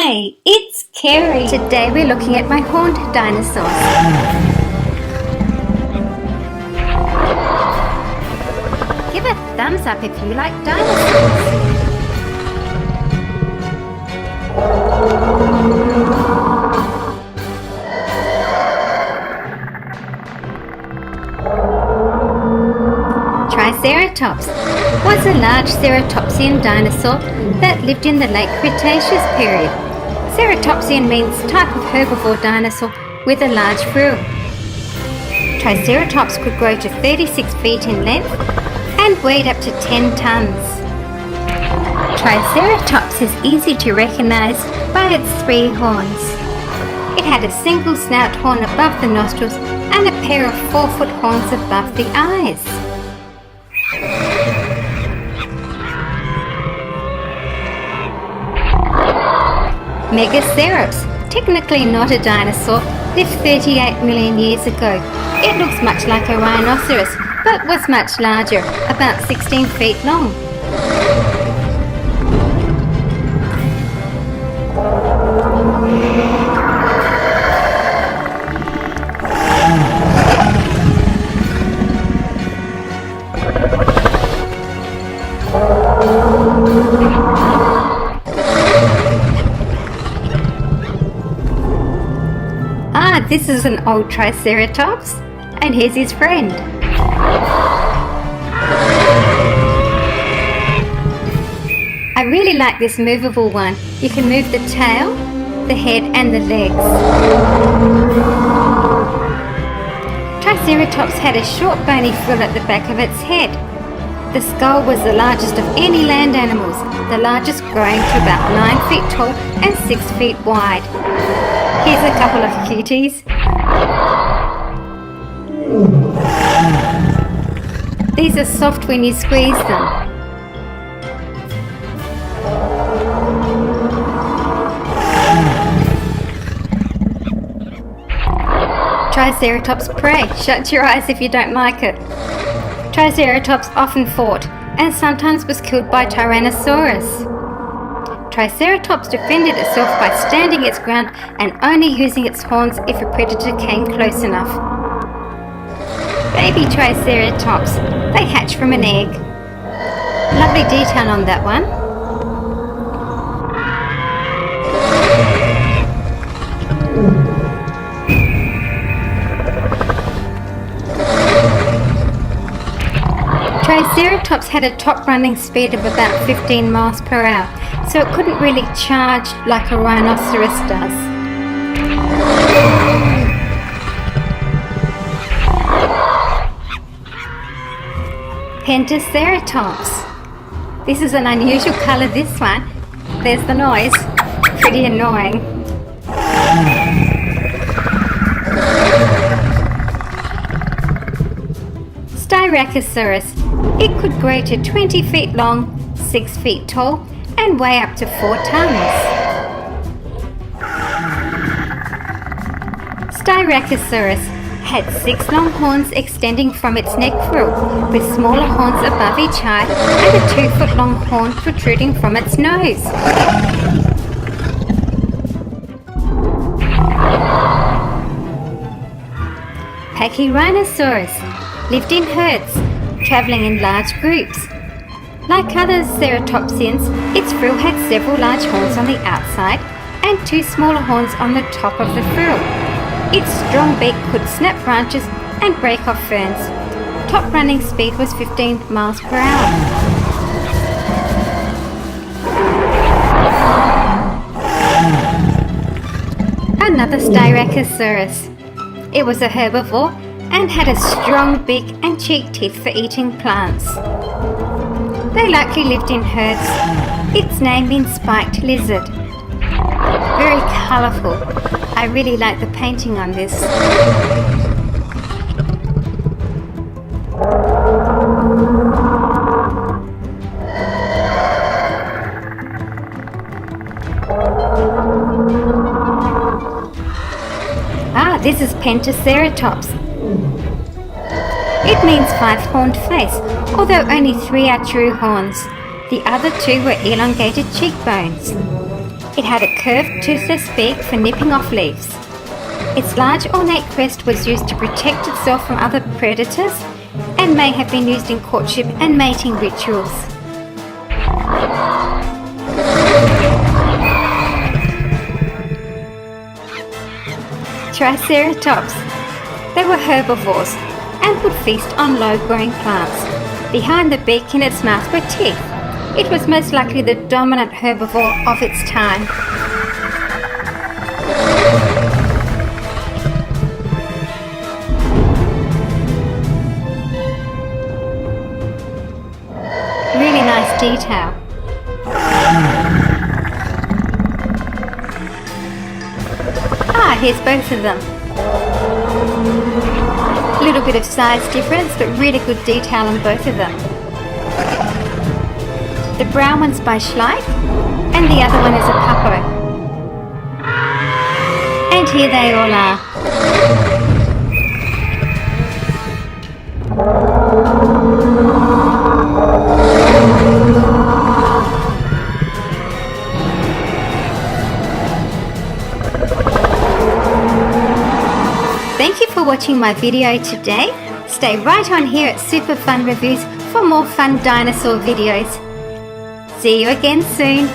Hi, it's Kerry. Today we're looking at my horned dinosaurs. Give a thumbs up if you like dinosaurs. Triceratops was a large ceratopsian dinosaur that lived in the late Cretaceous period. Ceratopsian means type of herbivore dinosaur with a large frill. Triceratops could grow to 36 feet in length and weighed up to 10 tons. Triceratops is easy to recognize by its 3 horns. It had a single snout horn above the nostrils and a pair of 4-foot horns above the eyes. MEGACEROPS, technically not a dinosaur, lived 38 million years ago. It looks much like a rhinoceros, but was much larger, about 16 feet long. This is an old Triceratops, and here's his friend. I really like this movable one. You can move the tail, the head and the legs. Triceratops had a short bony frill at the back of its head. The skull was the largest of any land animals, the largest growing to about 9 feet tall and 6 feet wide. Here's a couple of cuties. These are soft when you squeeze them. Triceratops prey. Shut your eyes if you don't like it. Triceratops often fought and sometimes was killed by Tyrannosaurus. Triceratops defended itself by standing its ground and only using its horns if a predator came close enough. Baby Triceratops, they hatch from an egg. Lovely detail on that one. Triceratops had a top running speed of about 15 miles per hour, so it couldn't really charge like a rhinoceros does. Pentaceratops. This is an unusual colour, this one. There's the noise. Pretty annoying. Styracosaurus. It could grow to 20 feet long, 6 feet tall, and weigh up to 4 tons. Styracosaurus had 6 long horns extending from its neck frill, with smaller horns above each eye and a 2-foot long horn protruding from its nose. PACHYRHINOSAURUS lived in herds, travelling in large groups. Like other ceratopsians, its frill had several large horns on the outside and 2 smaller horns on the top of the frill. Its strong beak could snap branches and break off ferns. Top running speed was 15 miles per hour. Another Styracosaurus. It was a herbivore and had a strong beak and cheek teeth for eating plants. They likely lived in herds. Its name means spiked lizard. Very colourful. I really like the painting on this. This is Pentaceratops. It means 5-horned face, although only 3 are true horns. The other 2 were elongated cheekbones. It had a curved toothless beak for nipping off leaves. Its large ornate crest was used to protect itself from other predators and may have been used in courtship and mating rituals. Triceratops. They were herbivores and would feast on low-growing plants. Behind the beak in its mouth were teeth. It was most likely the dominant herbivore of its time. Really nice detail. Here's both of them. Little bit of size difference, but really good detail on both of them. The brown one's by Schleich, and the other one is a Papo. And here they all are. Thank you for watching my video today. Stay right on here at Super Fun Reviews for more fun dinosaur videos. See you again soon.